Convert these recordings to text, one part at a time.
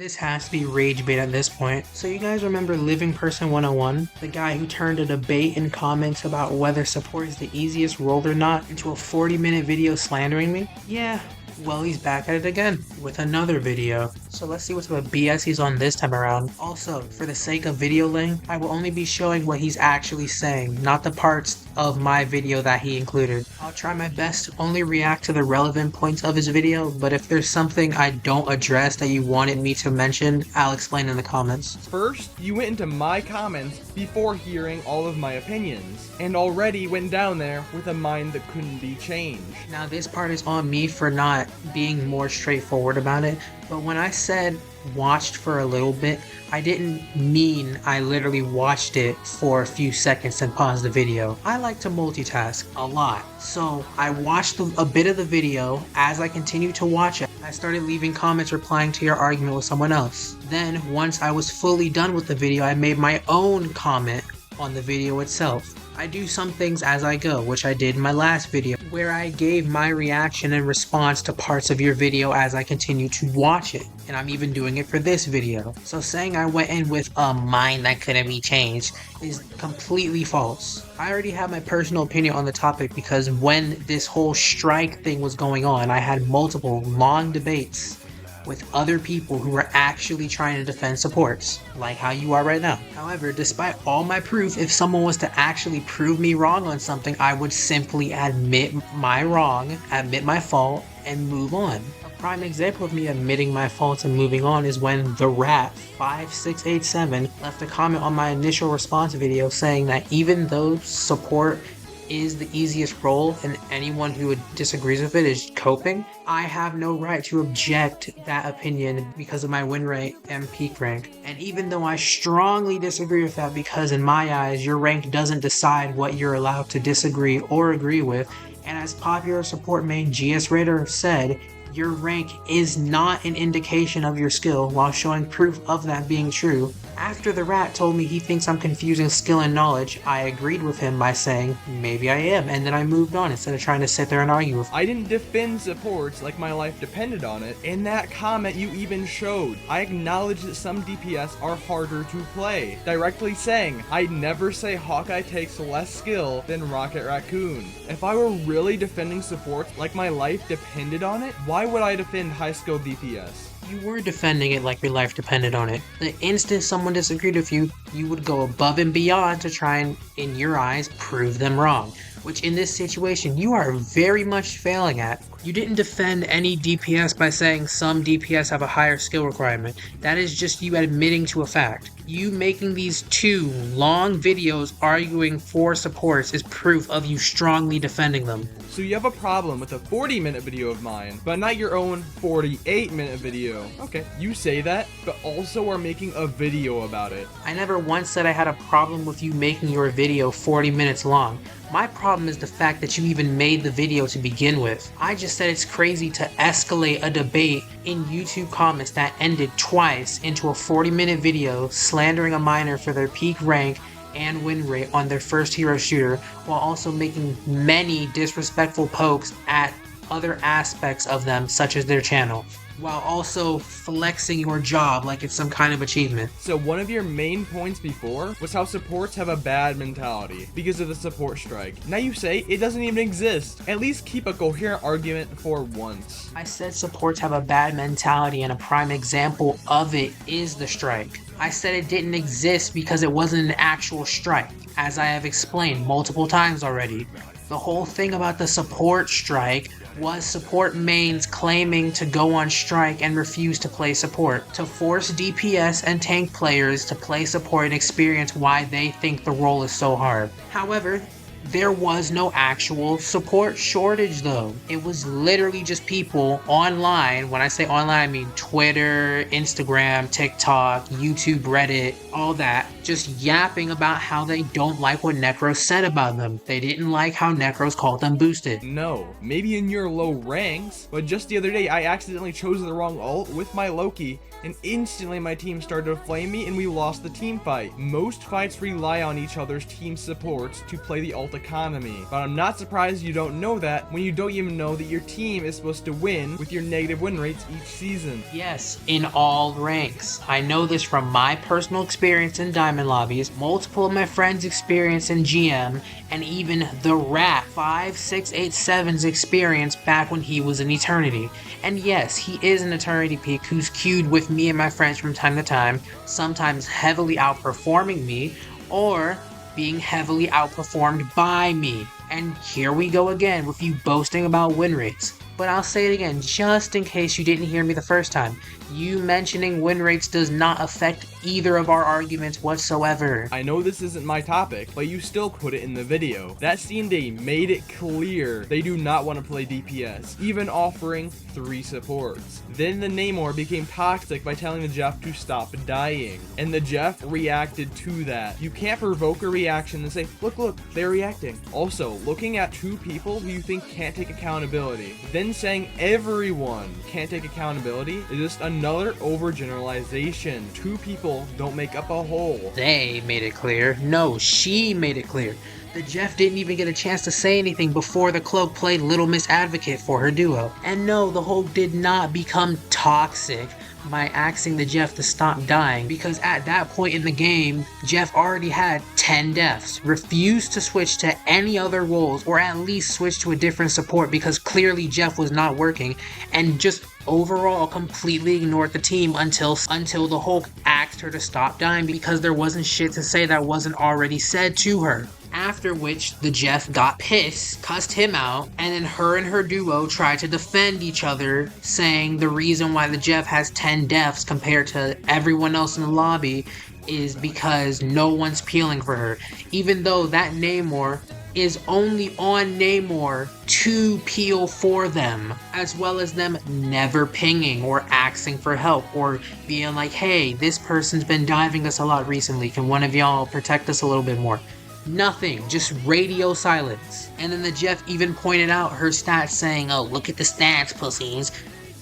This has to be rage bait at this point. So you guys remember Living Person 101? The guy who turned a debate in comments about whether support is the easiest role or not into a 40-minute video slandering me? Yeah, well, he's back at it again with another video. So let's see what type of BS he's on this time around. Also, for the sake of video length, I will only be showing what he's actually saying, not the parts of my video that he included. I'll try my best to only react to the relevant points of his video, but if there's something I don't address that you wanted me to mention, I'll explain in the comments. First, you went into my comments before hearing all of my opinions, and already went down there with a mind that couldn't be changed. Now this part is on me for not being more straightforward about it, but when I said watched for a little bit, I didn't mean I literally watched it for a few seconds and paused the video. I like to multitask a lot, so I watched a bit of the video. As I continued to watch it, I started leaving comments replying to your argument with someone else. Then once I was fully done with the video, I made my own comment on the video itself. I do some things as I go, which I did in my last video, where I gave my reaction and response to parts of your video as I continue to watch it. And I'm even doing it for this video. So saying I went in with a mind that couldn't be changed is completely false. I already have my personal opinion on the topic because when this whole strike thing was going on, I had multiple long debates with other people who were actually trying to defend supports, like how you are right now. However, despite all my proof, if someone was to actually prove me wrong on something, I would simply admit my wrong, admit my fault, and move on. A prime example of me admitting my faults and moving on is when the rat 5687 left a comment on my initial response video saying that even though support is the easiest role and anyone who disagrees with it is coping, I have no right to object that opinion because of my win rate and peak rank. And even though I strongly disagree with that because in my eyes your rank doesn't decide what you're allowed to disagree or agree with, and as popular support main GS Raider said, your rank is not an indication of your skill while showing proof of that being true. After the rat told me he thinks I'm confusing skill and knowledge, I agreed with him by saying, maybe I am, and then I moved on instead of trying to sit there and argue with him. I didn't defend supports like my life depended on it. In that comment you even showed, I acknowledge that some DPS are harder to play, directly saying, I'd never say Hawkeye takes less skill than Rocket Raccoon. If I were really defending supports like my life depended on it, why would I defend high skill DPS? You were defending it like your life depended on it. The instant someone disagreed with you, you would go above and beyond to try and, in your eyes, prove them wrong. Which in this situation, you are very much failing at. You didn't defend any DPS by saying some DPS have a higher skill requirement. That is just you admitting to a fact. You making these two long videos arguing for supports is proof of you strongly defending them. So you have a problem with a 40-minute video of mine, but not your own 48-minute video. Okay, you say that, but also are making a video about it. I never once said I had a problem with you making your video 40 minutes long. My problem is the fact that you even made the video to begin with. I just said it's crazy to escalate a debate in YouTube comments that ended twice into a 40-minute video slandering a miner for their peak rank and win rate on their first hero shooter, while also making many disrespectful pokes at other aspects of them, such as their channel, while also flexing your job like it's some kind of achievement. So one of your main points before was how supports have a bad mentality because of the support strike. Now you say it doesn't even exist. At least keep a coherent argument for once. I said supports have a bad mentality, and a prime example of it is the strike. I said it didn't exist because it wasn't an actual strike, as I have explained multiple times already. The whole thing about the support strike was support mains claiming to go on strike and refuse to play support, to force DPS and tank players to play support and experience why they think the role is so hard. However, there was no actual support shortage though. It was literally just people online. When I say online, I mean Twitter, Instagram, TikTok, YouTube, Reddit, all that, just yapping about how they don't like what Necros said about them. They didn't like how Necros called them boosted. No, maybe in your low ranks, but just the other day I accidentally chose the wrong ult with my Loki, and instantly my team started to flame me and we lost the team fight. Most fights rely on each other's team supports to play the ult difficult economy. But I'm not surprised you don't know that when you don't even know that your team is supposed to win with your negative win rates each season. Yes, in all ranks. I know this from my personal experience in Diamond Lobbies, multiple of my friends' experience in GM, and even the Rat 5687's experience back when he was in Eternity. And yes, he is an Eternity Peak who's queued with me and my friends from time to time, sometimes heavily outperforming me, or being heavily outperformed by me. And here we go again with you boasting about win rates. But I'll say it again, just in case you didn't hear me the first time. You mentioning win rates does not affect either of our arguments whatsoever. I know this isn't my topic, but you still put it in the video. That Steam Day made it clear they do not want to play DPS, even offering 3 supports. Then the Namor became toxic by telling the Jeff to stop dying, and the Jeff reacted to that. You can't provoke a reaction and say, look, they're reacting. Also, looking at 2 people who you think can't take accountability, then saying everyone can't take accountability is just another overgeneralization. 2 people don't make up a whole. They made it clear. No, she made it clear. The Jeff didn't even get a chance to say anything before the Cloak played Little Miss Advocate for her duo. And no, the Hulk did not become toxic by asking the Jeff to stop dying, because at that point in the game, Jeff already had 10 deaths, refused to switch to any other roles, or at least switch to a different support because clearly Jeff was not working, and just overall completely ignored the team until the Hulk asked her to stop dying because there wasn't shit to say that wasn't already said to her. After which, the Jeff got pissed, cussed him out, and then her and her duo tried to defend each other, saying the reason why the Jeff has 10 deaths compared to everyone else in the lobby is because no one's peeling for her, even though that Namor is only on Namor to peel for them, as well as them never pinging or asking for help or being like, hey, this person's been diving us a lot recently, can one of y'all protect us a little bit more? Nothing, just radio silence. And then the Jeff even pointed out her stats saying, oh, look at the stats, pussies.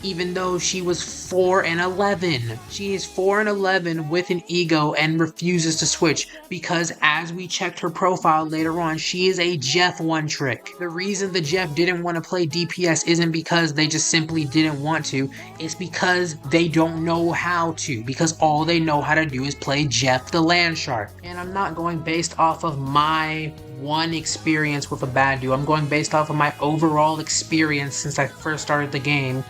Even though she was 4-11. She is 4-11 with an ego and refuses to switch because as we checked her profile later on, she is a Jeff one trick. The reason the Jeff didn't want to play DPS isn't because they just simply didn't want to. It's because they don't know how to. Because all they know how to do is play Jeff the Land Shark. And I'm not going based off of my one experience with a bad duo. I'm going based off of my overall experience since I first started the game,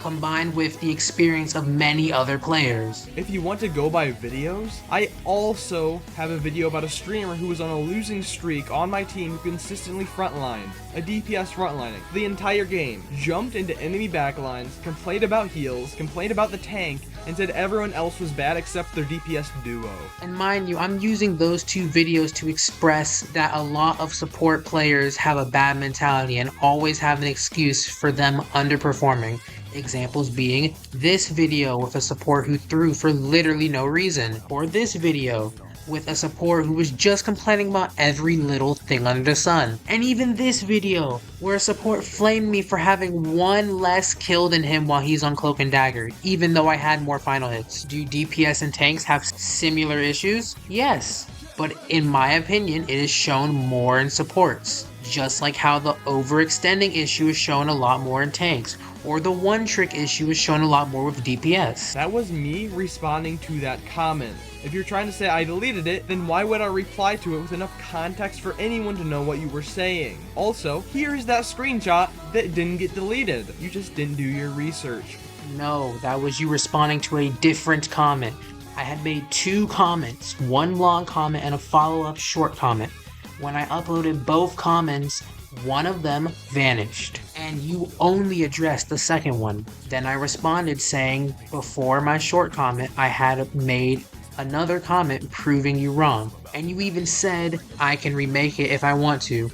combined with the experience of many other players. If you want to go by videos, I also have a video about a streamer who was on a losing streak on my team who consistently frontlined, a DPS frontlining, the entire game, jumped into enemy backlines, complained about heals, complained about the tank, and said everyone else was bad except their DPS duo. And mind you, I'm using those 2 videos to express that a lot of support players have a bad mentality and always have an excuse for them underperforming. Examples being this video with a support who threw for literally no reason, or this video with a support who was just complaining about every little thing under the sun. And even this video where a support flamed me for having 1 less kill than him while he's on Cloak and Dagger, even though I had more final hits. Do DPS and tanks have similar issues? Yes, but in my opinion it is shown more in supports. Just like how the overextending issue is shown a lot more in tanks, or the one trick issue is shown a lot more with DPS. That was me responding to that comment. If you're trying to say I deleted it, then why would I reply to it with enough context for anyone to know what you were saying? Also, here's that screenshot that didn't get deleted. You just didn't do your research. No, that was you responding to a different comment. I had made 2 comments, one long comment and a follow-up short comment. When I uploaded both comments, one of them vanished, and you only addressed the second one. Then I responded saying, before my short comment, I had made another comment proving you wrong. And you even said, I can remake it if I want to.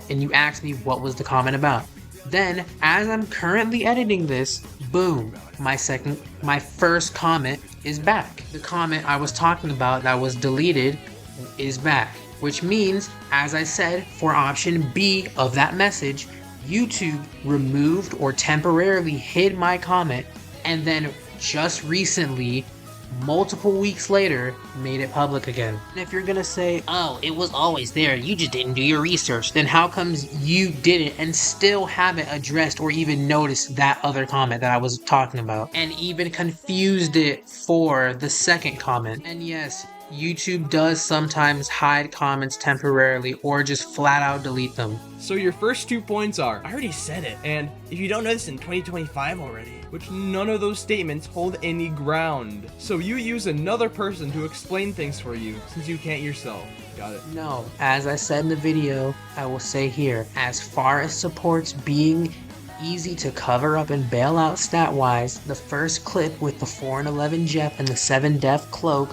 And you asked me what was the comment about. Then, as I'm currently editing this, boom, my first comment is back. The comment I was talking about that was deleted is back. Which means, as I said, for option B of that message, YouTube removed or temporarily hid my comment, and then just recently multiple weeks later, made it public again. And if you're gonna say, oh, it was always there, you just didn't do your research, then how comes you didn't and still haven't addressed or even noticed that other comment that I was talking about? And even confused it for the second comment. And yes, YouTube does sometimes hide comments temporarily or just flat out delete them. So your first 2 points are, I already said it, and if you don't know this in 2025 already, which none of those statements hold any ground. So you use another person to explain things for you since you can't yourself. Got it? No, as I said in the video, I will say here, as far as supports being easy to cover up and bail out stat-wise, the first clip with the 4 and 11 Jeff and the 7 Def Cloak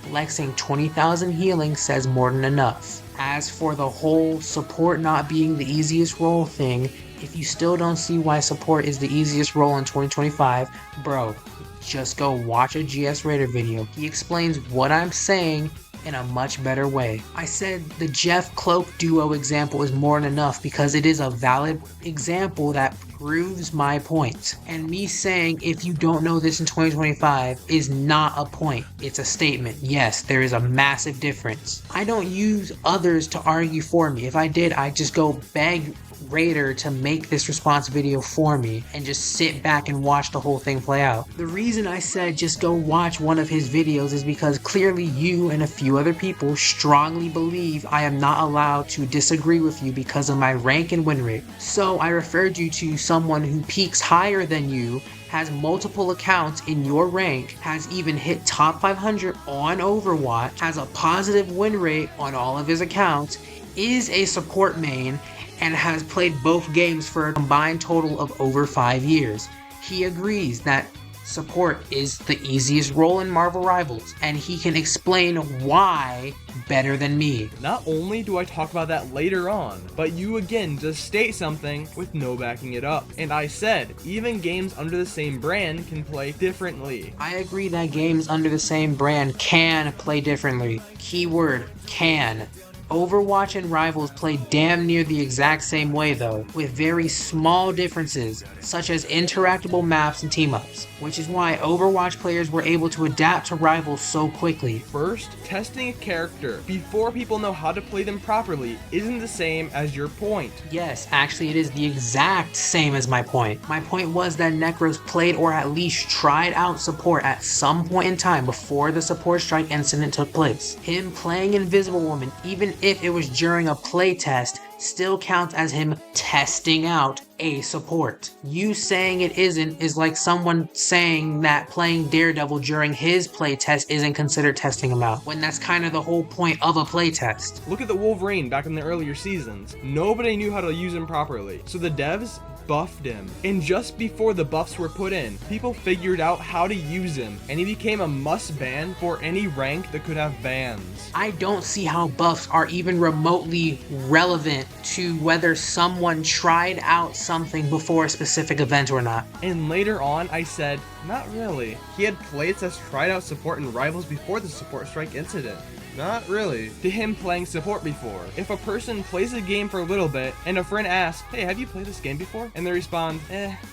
flexing 20,000 healing says more than enough. As for the whole support not being the easiest role thing, if you still don't see why support is the easiest role in 2025, bro, just go watch a GS Raider video. He explains what I'm saying in a much better way. I said the Jeff Cloak duo example is more than enough because it is a valid example that proves my point. And me saying if you don't know this in 2025 is not a point. It's a statement. Yes, there is a massive difference. I don't use others to argue for me. If I did, I'd just go beg Raider to make this response video for me and just sit back and watch the whole thing play out. The reason I said just go watch one of his videos is because clearly you and a few other people strongly believe I am not allowed to disagree with you because of my rank and win rate. So I referred you to someone who peaks higher than you, has multiple accounts in your rank, has even hit top 500 on Overwatch, has a positive win rate on all of his accounts, is a support main, and has played both games for a combined total of over 5 years. He agrees that support is the easiest role in Marvel Rivals, and he can explain why better than me. Not only do I talk about that later on, but you again just state something with no backing it up. And I said, even games under the same brand can play differently. I agree that games under the same brand can play differently. Keyword, can. Overwatch and Rivals play damn near the exact same way though, with very small differences, such as interactable maps and team-ups, which is why Overwatch players were able to adapt to Rivals so quickly. First, testing a character before people know how to play them properly isn't the same as your point. Yes, actually it is the exact same as my point. My point was that Necros played or at least tried out support at some point in time before the support strike incident took place. Him playing Invisible Woman, even if it was during a playtest, still counts as him testing out a support. You saying it isn't is like someone saying that playing Daredevil during his playtest isn't considered testing him out, when that's kind of the whole point of a playtest. Look at the Wolverine back in the earlier seasons. Nobody knew how to use him properly, so the devs buffed him. And just before the buffs were put in, people figured out how to use him, and he became a must ban for any rank that could have bans. I don't see how buffs are even remotely relevant to whether someone tried out something before a specific event or not. And later on, I said, not really. He had playtests tried out support in Rivals before the support strike incident. Not really. To him playing support before. If a person plays a game for a little bit and a friend asks, hey, have you played this game before? And they respond,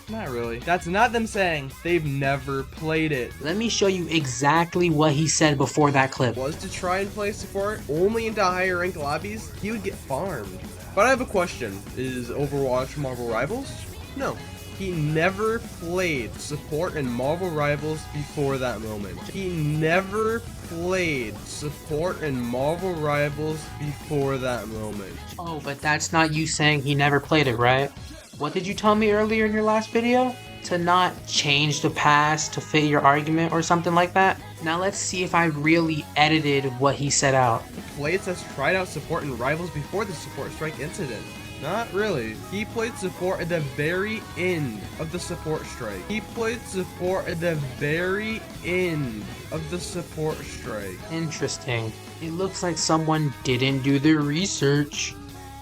not really. That's not them saying they've never played it. Let me show you exactly what he said before that clip. Was to try and play support only into higher rank lobbies, he would get farmed. But I have a question. Is Overwatch Marvel Rivals? No. He never played support in Marvel Rivals before that moment. He never played support in Marvel Rivals before that moment. Oh, but that's not you saying he never played it, right? What did you tell me earlier in your last video? To not change the past to fit your argument or something like that? Now let's see if I really edited what he said out. The playtest tried out support in Rivals before the support strike incident. Not really. He played support at the very end of the support strike. He played support at the very end of the support strike. Interesting. It looks like someone didn't do their research.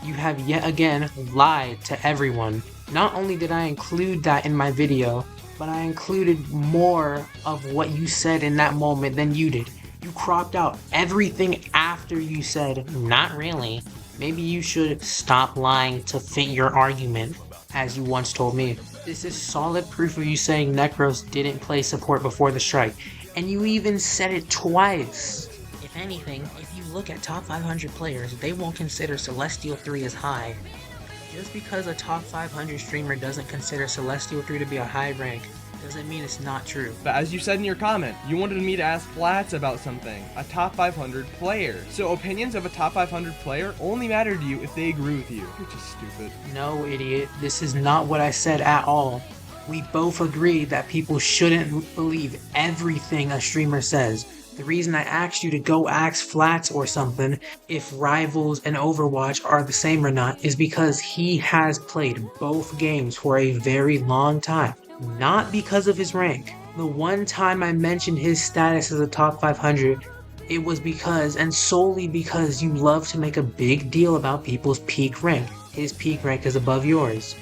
You have yet again lied to everyone. Not only did I include that in my video, but I included more of what you said in that moment than you did. You cropped out everything after you said, not really. Maybe you should stop lying to fit your argument, as you once told me. This is solid proof of you saying Necros didn't play support before the strike. And you even said it twice. If anything, if you look at top 500 players, they won't consider Celestial 3 as high. Just because a top 500 streamer doesn't consider Celestial 3 to be a high rank, doesn't mean it's not true. But as you said in your comment, you wanted me to ask Flats about something, a top 500 player. So opinions of a top 500 player only matter to you if they agree with you, which is stupid. No, idiot, this is not what I said at all. We both agree that people shouldn't believe everything a streamer says. The reason I asked you to go ask Flats or something if Rivals and Overwatch are the same or not is because he has played both games for a very long time. Not because of his rank. The one time I mentioned his status as a top 500, it was because, and solely because, you love to make a big deal about people's peak rank. His peak rank is above yours.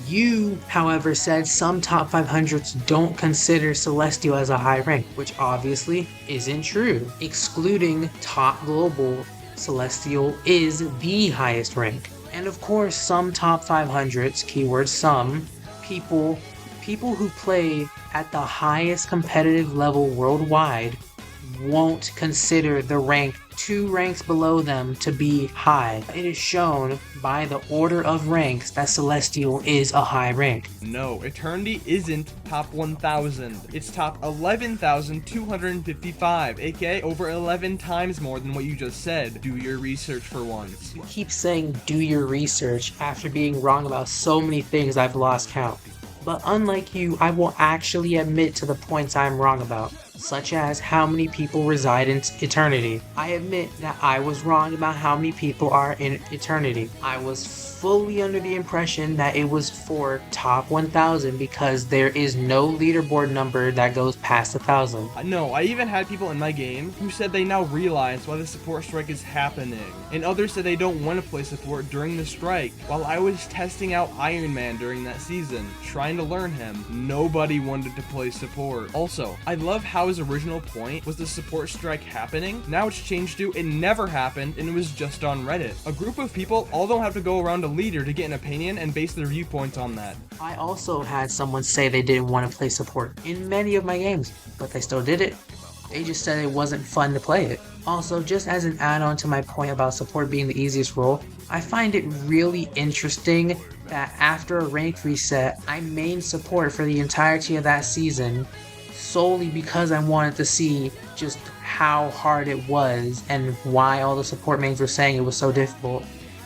You, however, said some top 500s don't consider Celestial as a high rank, which obviously isn't true. Excluding top global, Celestial is the highest rank. And of course, some top 500s, keyword some, people who play at the highest competitive level worldwide won't consider the rank 2 ranks below them to be high. It is shown by the order of ranks that Celestial is a high rank. No, Eternity isn't top 1,000. It's top 11,255, aka over 11 times more than what you just said. Do your research for once. You keep saying do your research after being wrong about so many things I've lost count. But unlike you, I will actually admit to the points I'm wrong about, such as how many people reside in Eternity. I admit that I was wrong about how many people are in Eternity. I was fully under the impression that it was for top 1,000 because there is no leaderboard number that goes past 1,000. No, I even had people in my game who said they now realize why the support strike is happening, and others said they don't want to play support during the strike. While I was testing out Iron Man during that season, trying to learn him, nobody wanted to play support. Also, I love how his original point was the support strike happening. Now it's changed to it never happened and it was just on Reddit. A group of people all don't have to go around a leader to get an opinion and base their viewpoints on that. I also had someone say they didn't want to play support in many of my games, but they still did it. They just said it wasn't fun to play it. Also, just as an add-on to my point about support being the easiest role, I find it really interesting that after a rank reset, I mained support for the entirety of that season solely because I wanted to see just how hard it was and why all the support mains were saying it was so difficult.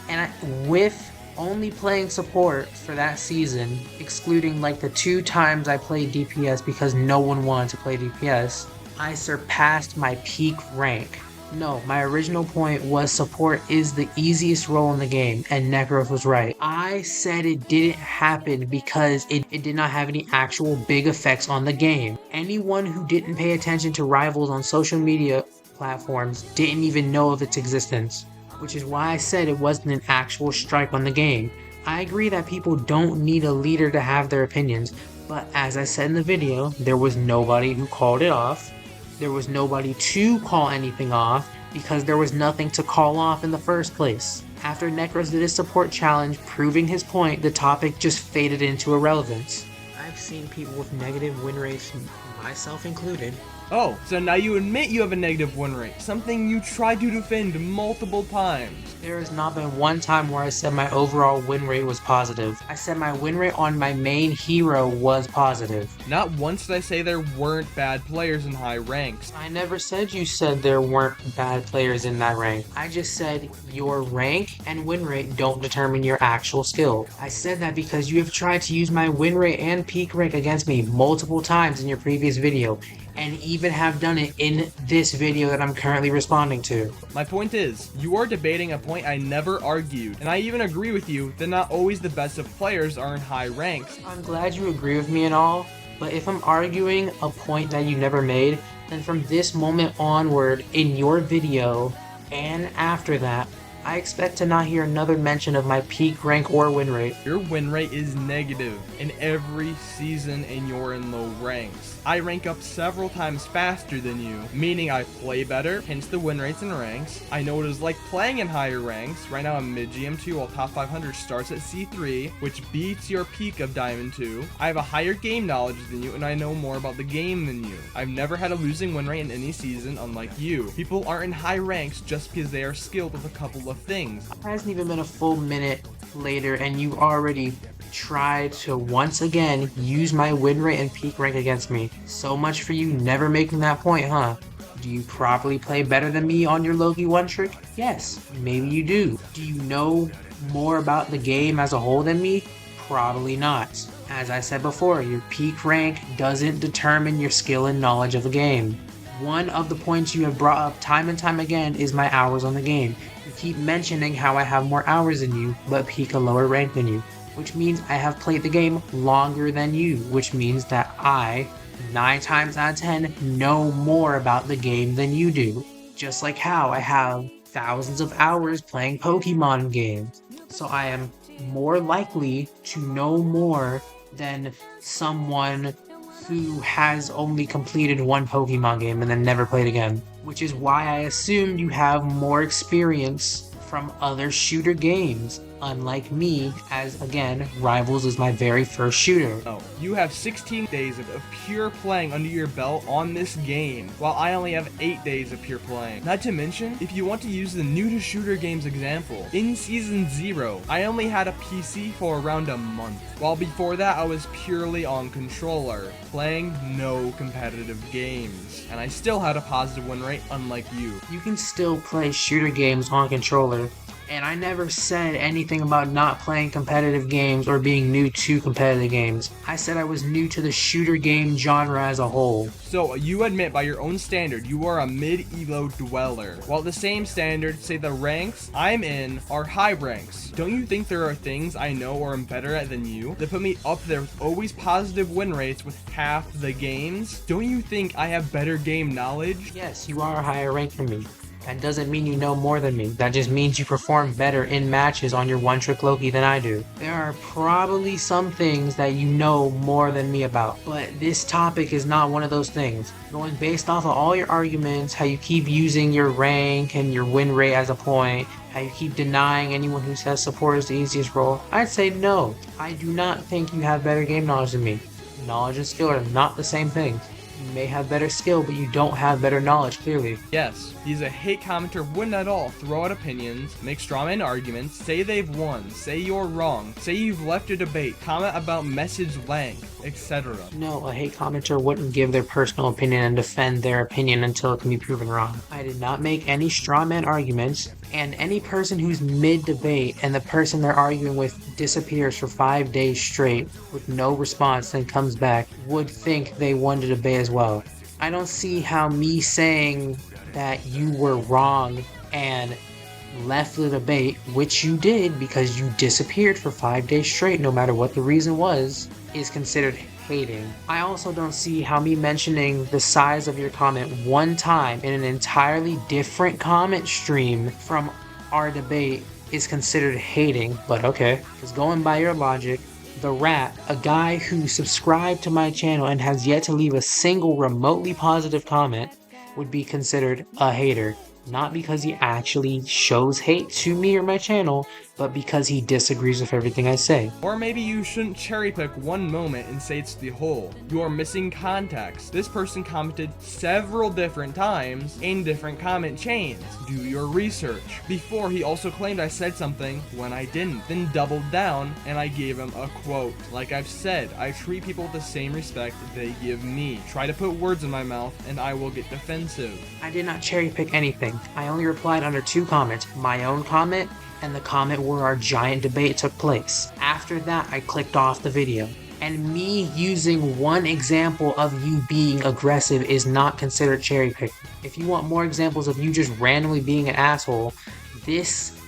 And with only playing support for that season, excluding like the 2 times I played DPS because no one wanted to play DPS, I surpassed my peak rank. No, my original point was support is the easiest role in the game, and Necros was right. I said it didn't happen because it did not have any actual big effects on the game. Anyone who didn't pay attention to Rivals on social media platforms didn't even know of its existence, which is why I said it wasn't an actual strike on the game. I agree that people don't need a leader to have their opinions, but as I said in the video, there was nobody who called it off. There was nobody to call anything off because there was nothing to call off in the first place. After Necros did his support challenge proving his point, the topic just faded into irrelevance. I've seen people with negative win rates, myself included. Oh, so now you admit you have a negative win rate, something you tried to defend multiple times. There has not been one time where I said my overall win rate was positive. I said my win rate on my main hero was positive. Not once did I say there weren't bad players in high ranks. I never said you said there weren't bad players in that rank. I just said your rank and win rate don't determine your actual skill. I said that because you have tried to use my win rate and peak rank against me multiple times in your previous video, and even have done it in this video that I'm currently responding to. My point is, you are debating a point I never argued, and I even agree with you that not always the best of players are in high ranks. I'm glad you agree with me and all, but if I'm arguing a point that you never made, then from this moment onward in your video and after that, I expect to not hear another mention of my peak rank or win rate. Your win rate is negative in every season and you're in low ranks. I rank up several times faster than you, meaning I play better, hence the win rates and ranks. I know what it is like playing in higher ranks. Right now I'm mid GM2 while top 500 starts at C3, which beats your peak of Diamond 2. I have a higher game knowledge than you and I know more about the game than you. I've never had a losing win rate in any season, unlike you. People aren't in high ranks just because they are skilled with a couple of things. It hasn't even been a full minute later and you already tried to once again use my win rate and peak rank against me. So much for you never making that point, huh? Do you probably play better than me on your Loki one trick? Yes, maybe you do. Do you know more about the game as a whole than me? Probably not. As I said before, your peak rank doesn't determine your skill and knowledge of the game. One of the points you have brought up time and time again is my hours on the game. You keep mentioning how I have more hours than you, but peak a lower rank than you, which means I have played the game longer than you, which means that I, 9 times out of 10, know more about the game than you do. Just like how I have thousands of hours playing Pokemon games. So I am more likely to know more than someone who has only completed one Pokemon game and then never played again. Which is why I assumed you have more experience from other shooter games, unlike me, as again, Rivals is my very first shooter. Oh, you have 16 days of pure playing under your belt on this game, while I only have 8 days of pure playing. Not to mention, if you want to use the new to shooter games example, in Season 0, I only had a PC for around a month, while before that I was purely on controller, playing no competitive games, and I still had a positive win rate unlike you. You can still play shooter games on controller, and I never said anything about not playing competitive games or being new to competitive games. I said I was new to the shooter game genre as a whole. So you admit by your own standard you are a mid-elo dweller, while the same standard say the ranks I'm in are high ranks. Don't you think there are things I know or am better at than you that put me up there with always positive win rates with half the games? Don't you think I have better game knowledge? Yes, you are a higher rank than me. That doesn't mean you know more than me. That just means you perform better in matches on your one-trick Loki than I do. There are probably some things that you know more than me about, but this topic is not one of those things. Going based off of all your arguments, how you keep using your rank and your win rate as a point, how you keep denying anyone who says support is the easiest role, I'd say no. I do not think you have better game knowledge than me. Knowledge and skill are not the same thing. You may have better skill, but you don't have better knowledge, clearly. Yes, he's a hate commenter who wouldn't at all throw out opinions, make strawman arguments, say they've won, say you're wrong, say you've left a debate, comment about message length, etc. No, a hate commenter wouldn't give their personal opinion and defend their opinion until it can be proven wrong. I did not make any strawman arguments, and any person who's mid-debate and the person they're arguing with disappears for 5 days straight with no response and comes back would think they won the debate as well. I don't see how me saying that you were wrong and left the debate, which you did because you disappeared for 5 days straight no matter what the reason was, is considered hating. I also don't see how me mentioning the size of your comment one time in an entirely different comment stream from our debate is considered hating, but okay. Because going by your logic, the Rat, a guy who subscribed to my channel and has yet to leave a single remotely positive comment, would be considered a hater. Not because he actually shows hate to me or my channel, but because he disagrees with everything I say. Or maybe you shouldn't cherry pick one moment and say it's the whole. You are missing context. This person commented several different times in different comment chains. Do your research. Before, he also claimed I said something when I didn't, then doubled down and I gave him a quote. Like I've said, I treat people with the same respect they give me. Try to put words in my mouth and I will get defensive. I did not cherry pick anything. I only replied under 2 comments, my own comment and the comment where our giant debate took place. After that, I clicked off the video. And me using one example of you being aggressive is not considered cherry picking. If you want more examples of you just randomly being an asshole, this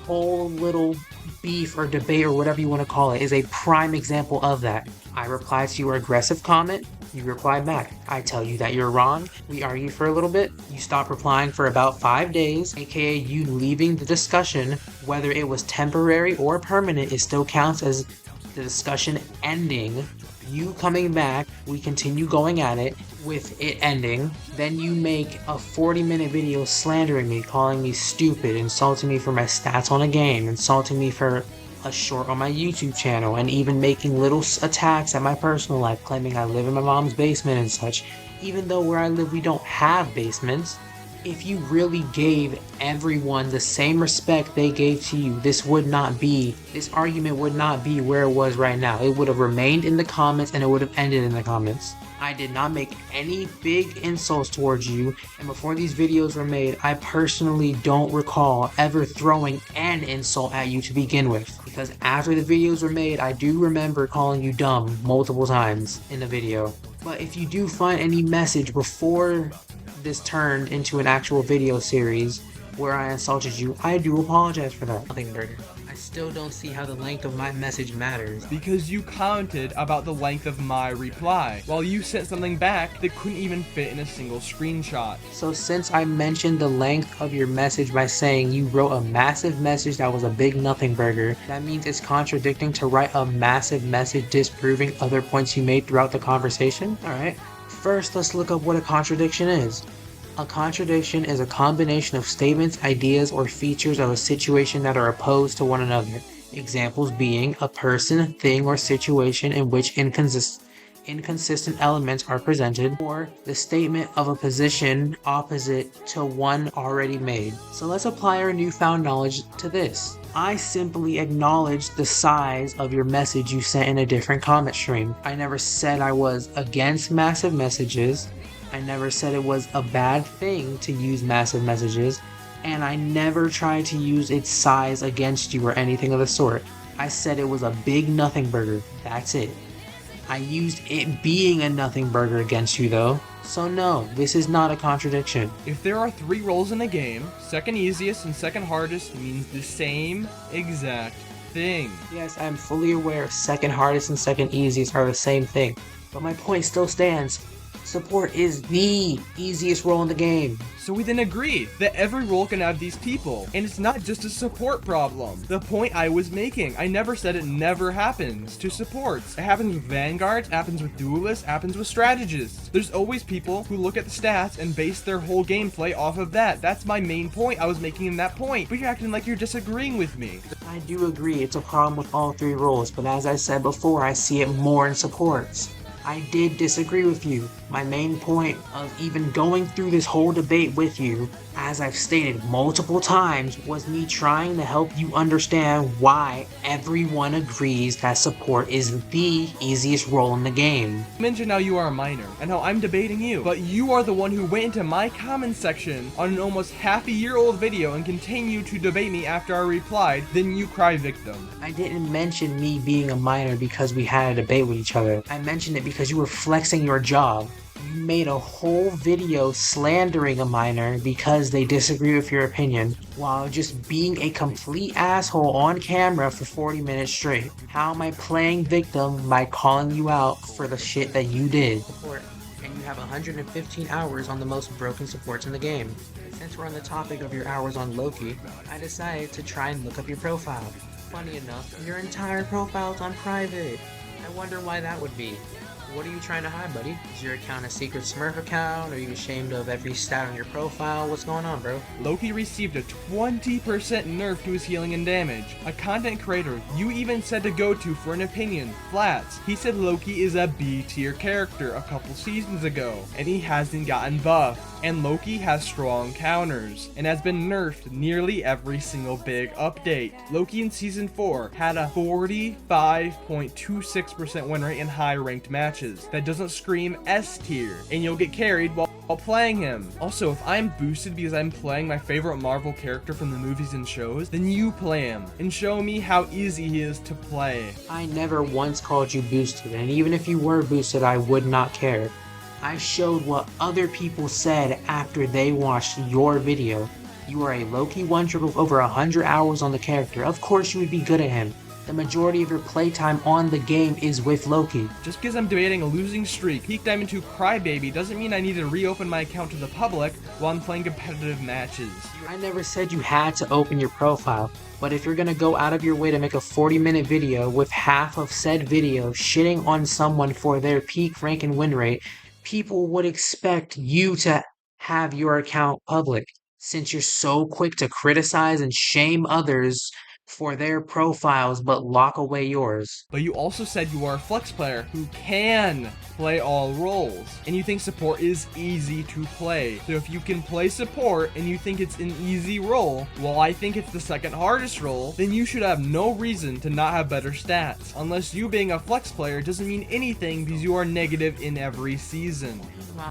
whole little beef or debate or whatever you want to call it is a prime example of that. I reply to your aggressive comment, you reply back. I tell you that you're wrong, we argue for a little bit, you stop replying for about 5 days, aka you leaving the discussion, whether it was temporary or permanent, it still counts as the discussion ending. You coming back, we continue going at it with it ending. Then you make a 40-minute video slandering me, calling me stupid, insulting me for my stats on a game, insulting me for a short on my YouTube channel, and even making little attacks at my personal life, claiming I live in my mom's basement and such, even though where I live we don't have basements. If you really gave everyone the same respect they gave to you, this argument would not be where it was right now. It would have remained in the comments and it would have ended in the comments. I did not make any big insults towards you, and before these videos were made, I personally don't recall ever throwing an insult at you to begin with. Because after the videos were made, I do remember calling you dumb multiple times in the video. But if you do find any message before this turned into an actual video series where I insulted you, I do apologize for that. Nothing, Burger. I still don't see how the length of my message matters. Because you commented about the length of my reply, while you sent something back that couldn't even fit in a single screenshot. So since I mentioned the length of your message by saying you wrote a massive message that was a big nothing burger, that means it's contradicting to write a massive message disproving other points you made throughout the conversation? Alright. First, let's look up what a contradiction is. A contradiction is a combination of statements, ideas, or features of a situation that are opposed to one another. Examples being a person, thing, or situation in which inconsistent elements are presented, or the statement of a position opposite to one already made. So let's apply our newfound knowledge to this. I simply acknowledged the size of your message you sent in a different comment stream. I never said I was against massive messages. I never said it was a bad thing to use massive messages, and I never tried to use its size against you or anything of the sort. I said it was a big nothing burger. That's it. I used it being a nothing burger against you though. So no, this is not a contradiction. If there are 3 roles in a game, second easiest and second hardest means the same exact thing. Yes, I'm fully aware second hardest and second easiest are the same thing, but my point still stands. Support is the easiest role in the game. So we then agree that every role can have these people, and it's not just a support problem. The point I was making, I never said it never happens to supports. It happens with vanguards, happens with duelists, happens with strategists. There's always people who look at the stats and base their whole gameplay off of that. That's my main point I was making in that point, but you're acting like you're disagreeing with me. I do agree it's a problem with all 3 roles, but as I said before, I see it more in supports. I did disagree with you. My main point of even going through this whole debate with you, as I've stated multiple times, was me trying to help you understand why everyone agrees that support is the easiest role in the game. You mentioned how you are a minor, and how I'm debating you, but you are the one who went into my comment section on an almost half-a-year-old video and continued to debate me after I replied, then you cry victim. I didn't mention me being a minor because we had a debate with each other. I mentioned it because you were flexing your job. You made a whole video slandering a minor because they disagree with your opinion, while just being a complete asshole on camera for 40 minutes straight. How am I playing victim by calling you out for the shit that you did? And you have 115 hours on the most broken supports in the game. Since we're on the topic of your hours on Loki, I decided to try and look up your profile. Funny enough, your entire profile is on private. I wonder why that would be. What are you trying to hide, buddy? Is your account a secret Smurf account? Are you ashamed of every stat on your profile? What's going on, bro? Loki received a 20% nerf to his healing and damage. A content creator you even said to go to for an opinion, Flats. He said Loki is a B tier character a couple seasons ago, and he hasn't gotten buffed. And Loki has strong counters, and has been nerfed nearly every single big update. Loki in Season 4 had a 45.26% win rate in high ranked matches. That doesn't scream S tier, and you'll get carried while playing him. Also, if I'm boosted because I'm playing my favorite Marvel character from the movies and shows, then you play him, and show me how easy he is to play. I never once called you boosted, and even if you were boosted, I would not care. I showed what other people said after they watched your video. You are a low-key one-trick with over 100 hours on the character. Of course you would be good at him. The majority of your playtime on the game is with Loki. Just because I'm debating a losing streak, peak diamond 2 crybaby doesn't mean I need to reopen my account to the public while I'm playing competitive matches. I never said you had to open your profile, but if you're gonna go out of your way to make a 40-minute video with half of said video shitting on someone for their peak rank and win rate, people would expect you to have your account public. Since you're so quick to criticize and shame others for their profiles but lock away yours. But you also said you are a flex player who can play all roles, and you think support is easy to play. So if you can play support and you think it's an easy role, while I think it's the second hardest role, then you should have no reason to not have better stats. Unless you being a flex player doesn't mean anything because you are negative in every season.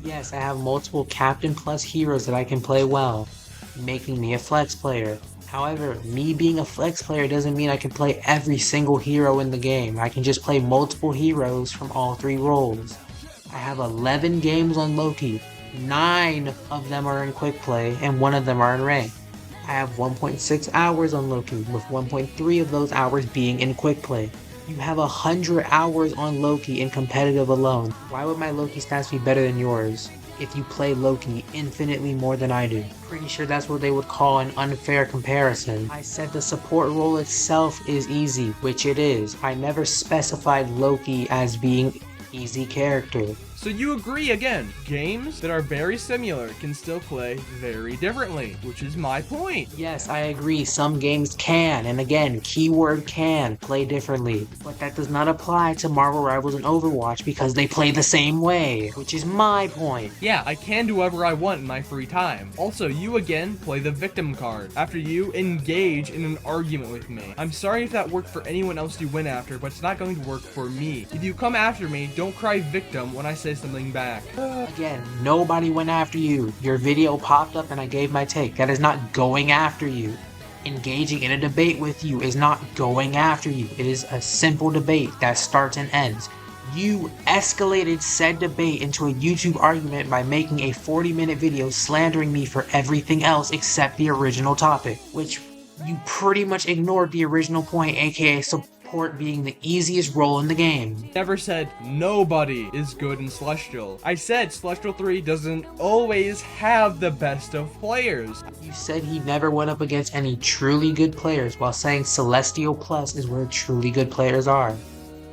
Yes, I have multiple Captain Plus heroes that I can play well, making me a flex player. However, me being a flex player doesn't mean I can play every single hero in the game. I can just play multiple heroes from all 3 roles. I have 11 games on Loki. 9 of them are in quick play and 1 of them are in rank. I have 1.6 hours on Loki, with 1.3 of those hours being in quick play. You have 100 hours on Loki in competitive alone. Why would my Loki stats be better than yours if you play Loki infinitely more than I do? Pretty sure that's what they would call an unfair comparison. I said the support role itself is easy, which it is. I never specified Loki as being easy character. So you agree again, games that are very similar can still play very differently, which is my point. Yes, I agree, some games can, and again, keyword can, play differently. But that does not apply to Marvel Rivals and Overwatch because they play the same way, which is my point. Yeah, I can do whatever I want in my free time. Also, you again play the victim card after you engage in an argument with me. I'm sorry if that worked for anyone else you went after, but it's not going to work for me. If you come after me, don't cry victim when I say something back. Again, nobody went after you. Your video popped up and I gave my take. That is not going after you. Engaging in a debate with you is not going after you. It is a simple debate that starts and ends. You escalated said debate into a YouTube argument by making a 40-minute video slandering me for everything else except the original topic, which you pretty much ignored the original point, aka support being the easiest role in the game. Never said nobody is good in Celestial. I said Celestial 3 doesn't always have the best of players. You said he never went up against any truly good players while saying Celestial Plus is where truly good players are.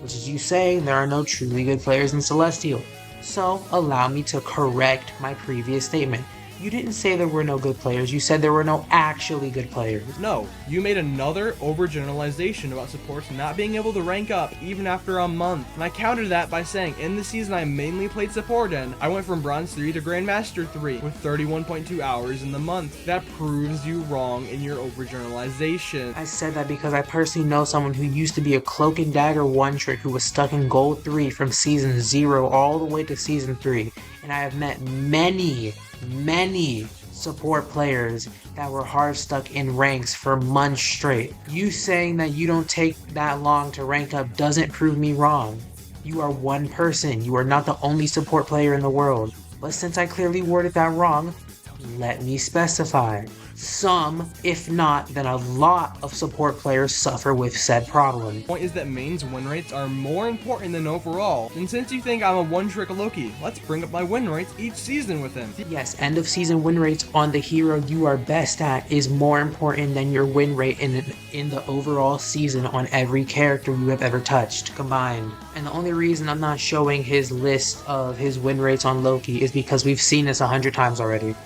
Which is you saying there are no truly good players in Celestial. So allow me to correct my previous statement. You didn't say there were no good players, you said there were no actually good players. No, you made another overgeneralization about supports not being able to rank up even after a month. And I countered that by saying, in the season I mainly played support in, I went from Bronze 3 to Grandmaster 3 with 31.2 hours in the month. That proves you wrong in your overgeneralization. I said that because I personally know someone who used to be a Cloak and Dagger one-trick who was stuck in Gold 3 from Season 0 all the way to Season 3. And I have met many support players that were hard stuck in ranks for months straight. You saying that you don't take that long to rank up doesn't prove me wrong. You are one person. You are not the only support player in the world. But since I clearly worded that wrong, let me specify. Some, if not, then a lot of support players suffer with said problem. The point is that mains win rates are more important than overall. And since you think I'm a one-trick Loki, let's bring up my win rates each season with him. Yes, end of season win rates on the hero you are best at is more important than your win rate in the overall season on every character you have ever touched combined. And the only reason I'm not showing his list of his win rates on Loki is because we've seen this 100 times already.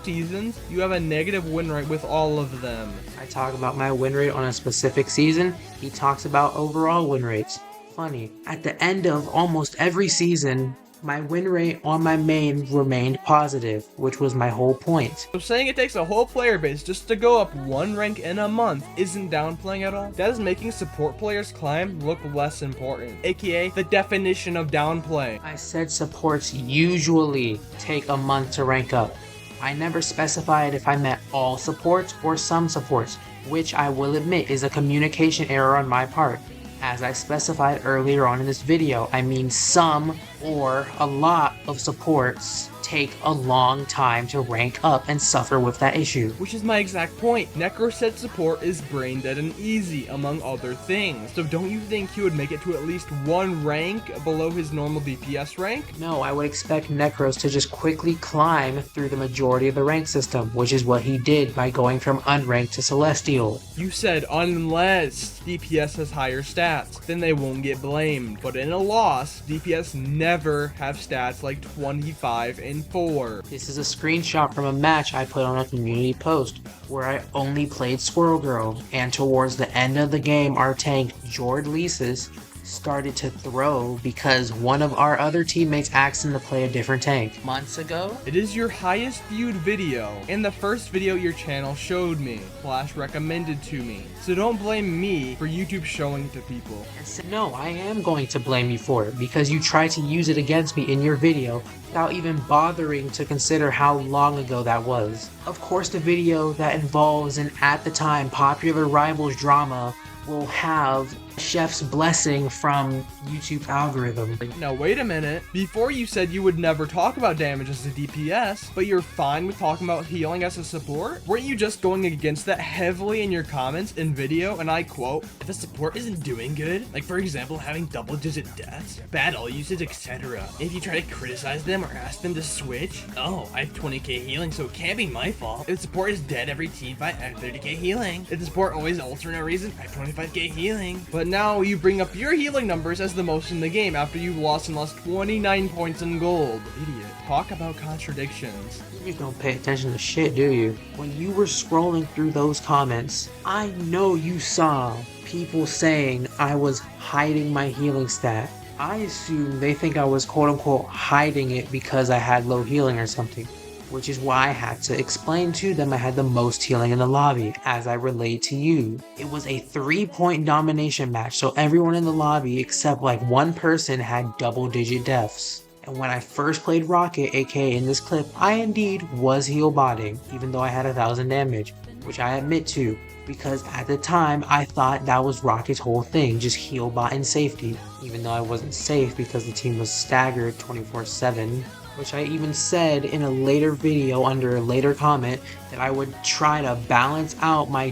seasons, you have a negative win rate with all of them. I talk about my win rate on a specific season, he talks about overall win rates. Funny, at the end of almost every season, my win rate on my main remained positive, which was my whole point. So saying it takes a whole player base just to go up one rank in a month isn't downplaying at all. That is making support players climb look less important, aka the definition of downplay. I said supports usually take a month to rank up. I never specified if I meant all supports or some supports, which I will admit is a communication error on my part. As I specified earlier on in this video, I mean some or a lot of supports take a long time to rank up and suffer with that issue. Which is my exact point. Necro said support is brain dead and easy, among other things. So don't you think he would make it to at least one rank below his normal DPS rank? No, I would expect Necros to just quickly climb through the majority of the rank system, which is what he did by going from unranked to Celestial. You said unless DPS has higher stats, then they won't get blamed. But in a loss, DPS never have stats like 25 and 4. This is a screenshot from a match I put on a community post where I only played Squirrel Girl, and towards the end of the game our tank Jord Lises started to throw because one of our other teammates asked him to play a different tank. Months ago, it is your highest viewed video and the first video your channel showed me / recommended to me. So don't blame me for YouTube showing it to people. No, I am going to blame you for it because you tried to use it against me in your video without even bothering to consider how long ago that was. Of course, the video that involves an at the time popular rivals drama will have Chef's blessing from YouTube algorithm. Now wait a minute, before you said you would never talk about damage as a DPS, but you're fine with talking about healing as a support? Weren't you just going against that heavily in your comments in video, and I quote, if a support isn't doing good, like for example having double-digit deaths, bad ult usage, etc., if you try to criticize them or ask them to switch, oh, I have 20k healing so it can't be my fault. If the support is dead every teamfight, I have 30k healing. If the support always ults for no reason, I have 25k healing. But now you bring up your healing numbers as the most in the game after you've lost 29 points in gold. Idiot. Talk about contradictions. You don't pay attention to shit, do you? When you were scrolling through those comments, I know you saw people saying I was hiding my healing stat. I assume they think I was quote-unquote hiding it because I had low healing or something, which is why I had to explain to them I had the most healing in the lobby, as I relayed to you. It was a 3-point domination match, so everyone in the lobby except like one person had double-digit deaths. And when I first played Rocket, aka in this clip, I indeed was heal botting, even though I had 1000 damage, which I admit to, because at the time I thought that was Rocket's whole thing, just heal bot and safety, even though I wasn't safe because the team was staggered 24/7. Which I even said in a later video under a later comment that I would try to balance out my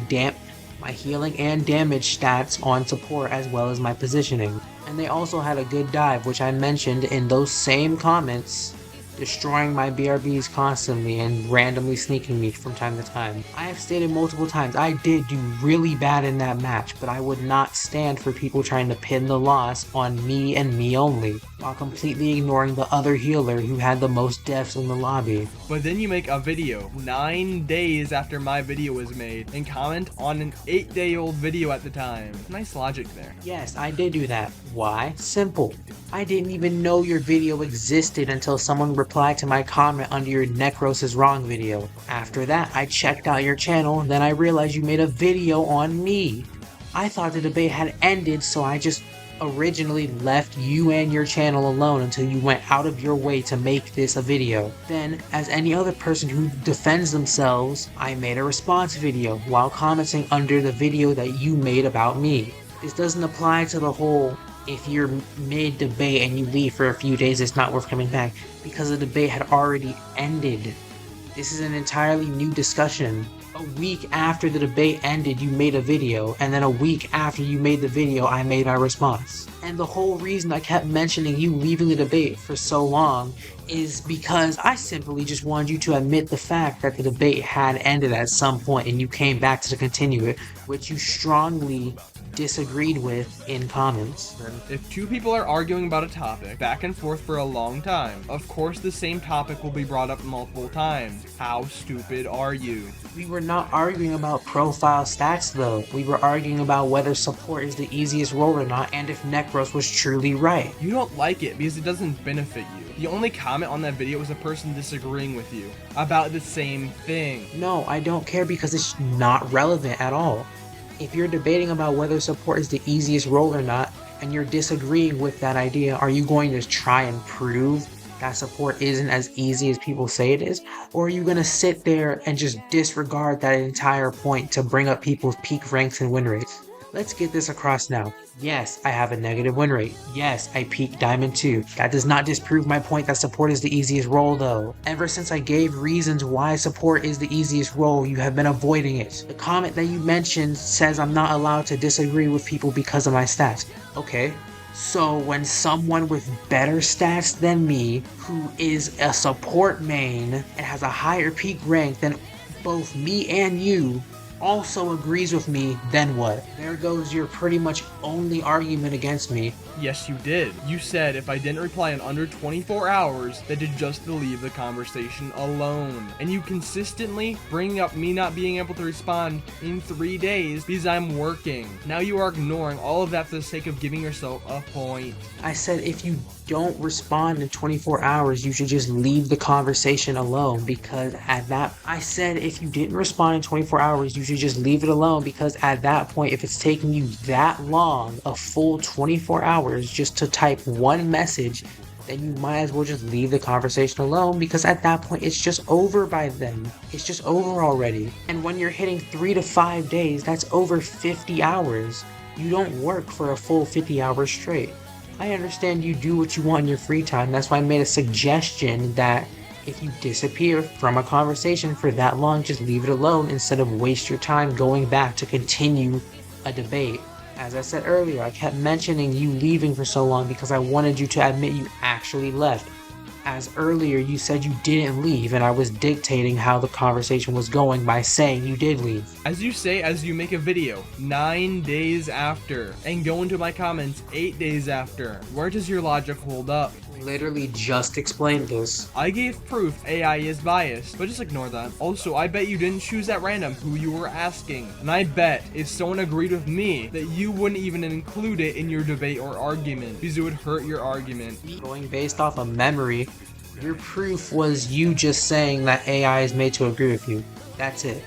healing and damage stats on support as well as my positioning. And they also had a good dive, which I mentioned in those same comments, destroying my BRBs constantly and randomly sneaking me from time to time. I have stated multiple times I did do really bad in that match, but I would not stand for people trying to pin the loss on me and me only, while completely ignoring the other healer who had the most deaths in the lobby. But then you make a video 9 days after my video was made and comment on an 8-day-old video at the time. Nice logic there. Yes, I did do that. Why? Simple. I didn't even know your video existed until someone replied to my comment under your Necros is Wrong video. After that, I checked out your channel, then I realized you made a video on me. I thought the debate had ended, so I just originally left you and your channel alone until you went out of your way to make this a video. Then, as any other person who defends themselves, I made a response video while commenting under the video that you made about me. This doesn't apply to the whole if you're mid-debate and you leave for a few days it's not worth coming back, because the debate had already ended. This is an entirely new discussion. A week after the debate ended you made a video, and then a week after you made the video I made my response. And the whole reason I kept mentioning you leaving the debate for so long is because I simply just wanted you to admit the fact that the debate had ended at some point and you came back to continue it, which you strongly disagreed with in comments. If two people are arguing about a topic back and forth for a long time, of course the same topic will be brought up multiple times. How stupid are you? We were not arguing about profile stats though. We were arguing about whether support is the easiest role or not and if Necros was truly right. You don't like it because it doesn't benefit you. The only comment on that video was a person disagreeing with you about the same thing. No, I don't care because it's not relevant at all. If you're debating about whether support is the easiest role or not, and you're disagreeing with that idea, are you going to try and prove that support isn't as easy as people say it is? Or are you going to sit there and just disregard that entire point to bring up people's peak ranks and win rates? Let's get this across now. Yes, I have a negative win rate. Yes, I peaked Diamond 2. That does not disprove my point that support is the easiest role though. Ever since I gave reasons why support is the easiest role, you have been avoiding it. The comment that you mentioned says I'm not allowed to disagree with people because of my stats. Okay, so when someone with better stats than me, who is a support main and has a higher peak rank than both me and you, also agrees with me, then what? There goes your pretty much only argument against me. Yes, you did. You said if I didn't reply in under 24 hours, that to just leave the conversation alone. And you consistently bring up me not being able to respond in 3 days because I'm working. Now you are ignoring all of that for the sake of giving yourself a point. I said if you don't respond in 24 hours, you should just leave the conversation alone because I said if you didn't respond in 24 hours, you should just leave it alone because at that point, if it's taking you that long, a full 24 hours just to type one message, then you might as well just leave the conversation alone because at that point, it's just over by then. It's just over already. And when you're hitting 3 to 5 days, that's over 50 hours. You don't work for a full 50 hours straight. I understand you do what you want in your free time. That's why I made a suggestion that if you disappear from a conversation for that long, just leave it alone instead of waste your time going back to continue a debate. As I said earlier, I kept mentioning you leaving for so long because I wanted you to admit you actually left. As earlier you said you didn't leave and I was dictating how the conversation was going by saying you did leave. As you say, as you make a video 9 days after and go into my comments 8 days after, where does your logic hold up? Literally just explained this. I gave proof AI is biased, but just ignore that. Also, I bet you didn't choose at random who you were asking. And I bet if someone agreed with me that you wouldn't even include it in your debate or argument because it would hurt your argument. Going based off of memory, your proof was you just saying that AI is made to agree with you. That's it.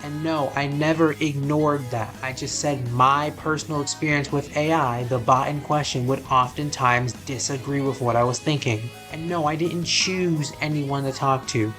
And no, I never ignored that. I just said my personal experience with AI, the bot in question, would oftentimes disagree with what I was thinking. And no, I didn't choose anyone to talk to.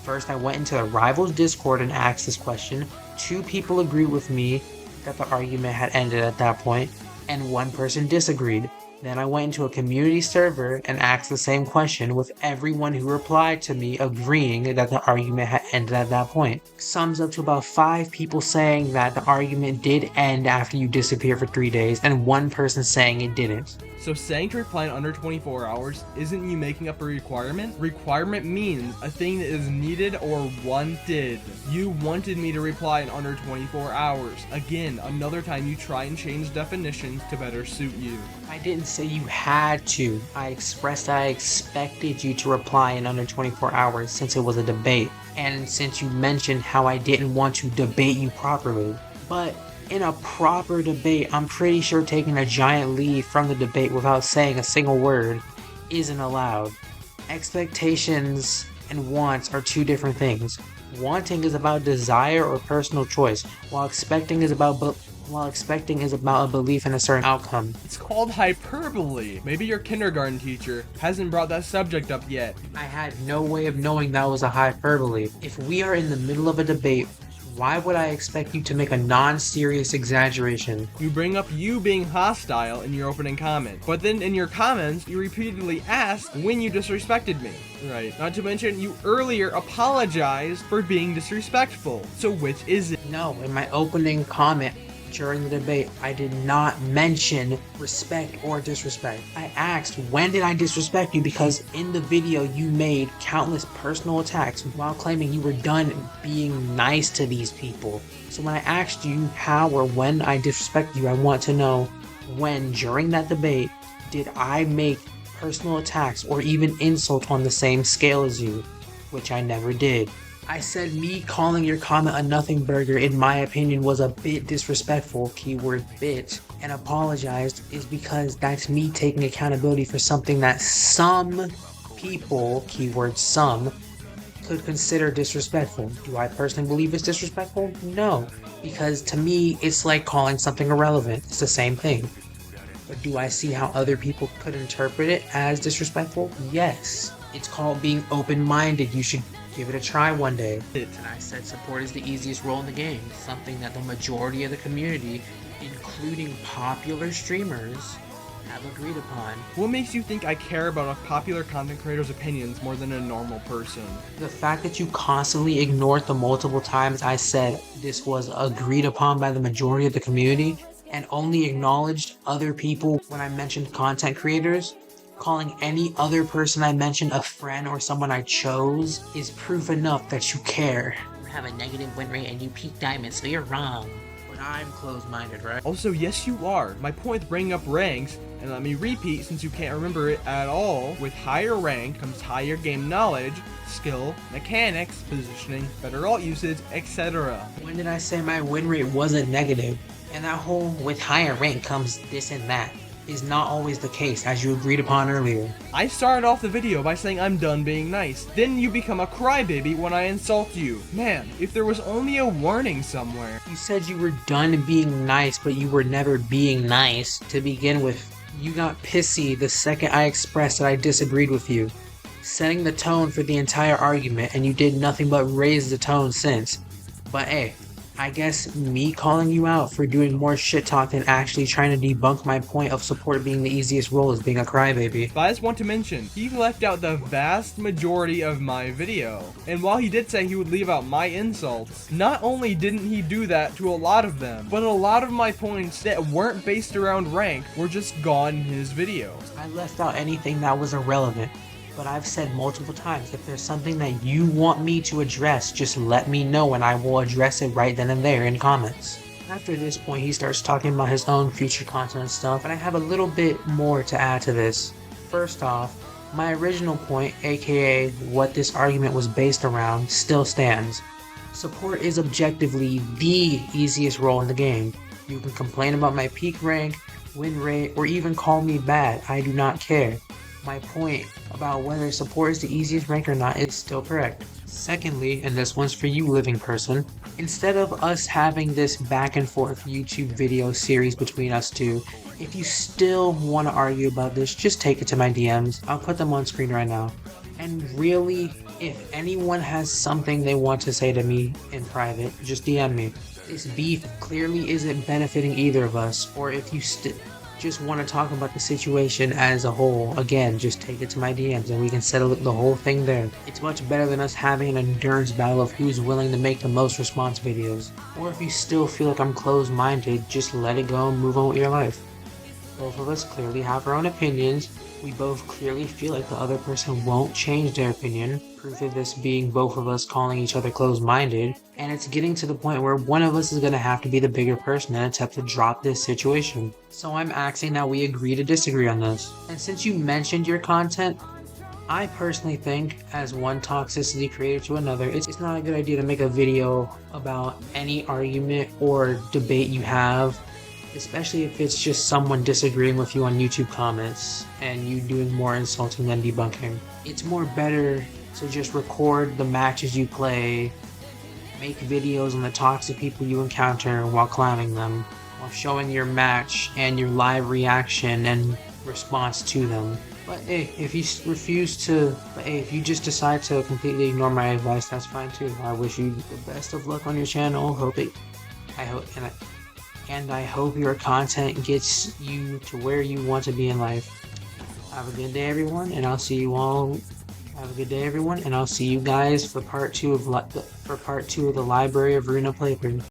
First, I went into the Rivals Discord and asked this question. 2 people agreed with me that the argument had ended at that point, and 1 person disagreed. Then I went into a community server and asked the same question with everyone who replied to me agreeing that the argument had ended at that point. Sums up to about 5 people saying that the argument did end after you disappeared for 3 days and 1 person saying it didn't. So saying to reply in under 24 hours isn't you making up a requirement? Requirement means a thing that is needed or wanted. You wanted me to reply in under 24 hours. Again, another time you try and change definitions to better suit you. I didn't say you had to. I expressed that I expected you to reply in under 24 hours since it was a debate. And since you mentioned how I didn't want to debate you properly. But in a proper debate, I'm pretty sure taking a giant leave from the debate without saying a single word isn't allowed. Expectations and wants are 2 different things. Wanting is about desire or personal choice, while expecting is about a belief in a certain outcome. It's called hyperbole. Maybe your kindergarten teacher hasn't brought that subject up yet. I had no way of knowing that was a hyperbole. If we are in the middle of a debate, why would I expect you to make a non-serious exaggeration? You bring up you being hostile in your opening comment, but then in your comments, you repeatedly ask when you disrespected me. Right. Not to mention, you earlier apologized for being disrespectful. So which is it? No, in my opening comment, during the debate, I did not mention respect or disrespect. I asked, when did I disrespect you? Because in the video, you made countless personal attacks while claiming you were done being nice to these people. So when I asked you how or when I disrespected you, I want to know when, during that debate, did I make personal attacks or even insult on the same scale as you, which I never did. I said me calling your comment a nothing burger in my opinion was a bit disrespectful, keyword bit, and apologized is because that's me taking accountability for something that some people, keyword some, could consider disrespectful. Do I personally believe it's disrespectful? No, because to me it's like calling something irrelevant. It's the same thing. But do I see how other people could interpret it as disrespectful? Yes. It's called being open-minded. You should give it a try one day. And I said support is the easiest role in the game, something that the majority of the community, including popular streamers, have agreed upon. What makes you think I care about a popular content creator's opinions more than a normal person? The fact that you constantly ignored the multiple times I said this was agreed upon by the majority of the community and only acknowledged other people when I mentioned content creators, calling any other person I mentioned a friend or someone I chose is proof enough that you care. You have a negative win rate and you peak diamond, so you're wrong. But I'm closed-minded, right? Also, yes you are. My point with bringing up ranks, and let me repeat since you can't remember it at all, with higher rank comes higher game knowledge, skill, mechanics, positioning, better ult usage, etc. When did I say my win rate wasn't negative? And that whole with higher rank comes this and that is not always the case, as you agreed upon earlier. I started off the video by saying I'm done being nice. Then you become a crybaby when I insult you. Man, if there was only a warning somewhere. You said you were done being nice, but you were never being nice to begin with. You got pissy the second I expressed that I disagreed with you, setting the tone for the entire argument, and you did nothing but raise the tone since. But hey, I guess me calling you out for doing more shit talk than actually trying to debunk my point of support being the easiest role is being a crybaby. But I just want to mention, he left out the vast majority of my video. And while he did say he would leave out my insults, not only didn't he do that to a lot of them, but a lot of my points that weren't based around rank were just gone in his video. I left out anything that was irrelevant. But I've said multiple times, if there's something that you want me to address, just let me know and I will address it right then and there in comments. After this point, he starts talking about his own future content and stuff, and I have a little bit more to add to this. First off, my original point, aka what this argument was based around, still stands. Support is objectively the easiest role in the game. You can complain about my peak rank, win rate, or even call me bad, I do not care. My point about whether support is the easiest rank or not is still correct. Secondly, and this one's for you living person, instead of us having this back and forth YouTube video series between us two, if you still want to argue about this, just take it to my DMs. I'll put them on screen right now. And really, if anyone has something they want to say to me in private, just DM me. This beef clearly isn't benefiting either of us, or if you just want to talk about the situation as a whole, again, just take it to my DMs and we can settle the whole thing there. It's much better than us having an endurance battle of who's willing to make the most response videos. Or if you still feel like I'm closed-minded, just let it go and move on with your life. Both of us clearly have our own opinions. We both clearly feel like the other person won't change their opinion. Proof of this being both of us calling each other closed-minded. And it's getting to the point where one of us is going to have to be the bigger person and attempt to drop this situation. So I'm asking that we agree to disagree on this. And since you mentioned your content, I personally think, as one toxicity creator to another, it's not a good idea to make a video about any argument or debate you have, especially if it's just someone disagreeing with you on YouTube comments and you doing more insulting than debunking. It's more better to just record the matches you play, make videos on the toxic people you encounter while clowning them, while showing your match and your live reaction and response to them. But hey, if you just decide to completely ignore my advice, that's fine too. I wish you the best of luck on your channel. I hope your content gets you to where you want to be in life. Have a good day, everyone, and I'll see you all. Have a good day, everyone, and I'll see you guys for part 2 of the Library of Arena playthrough.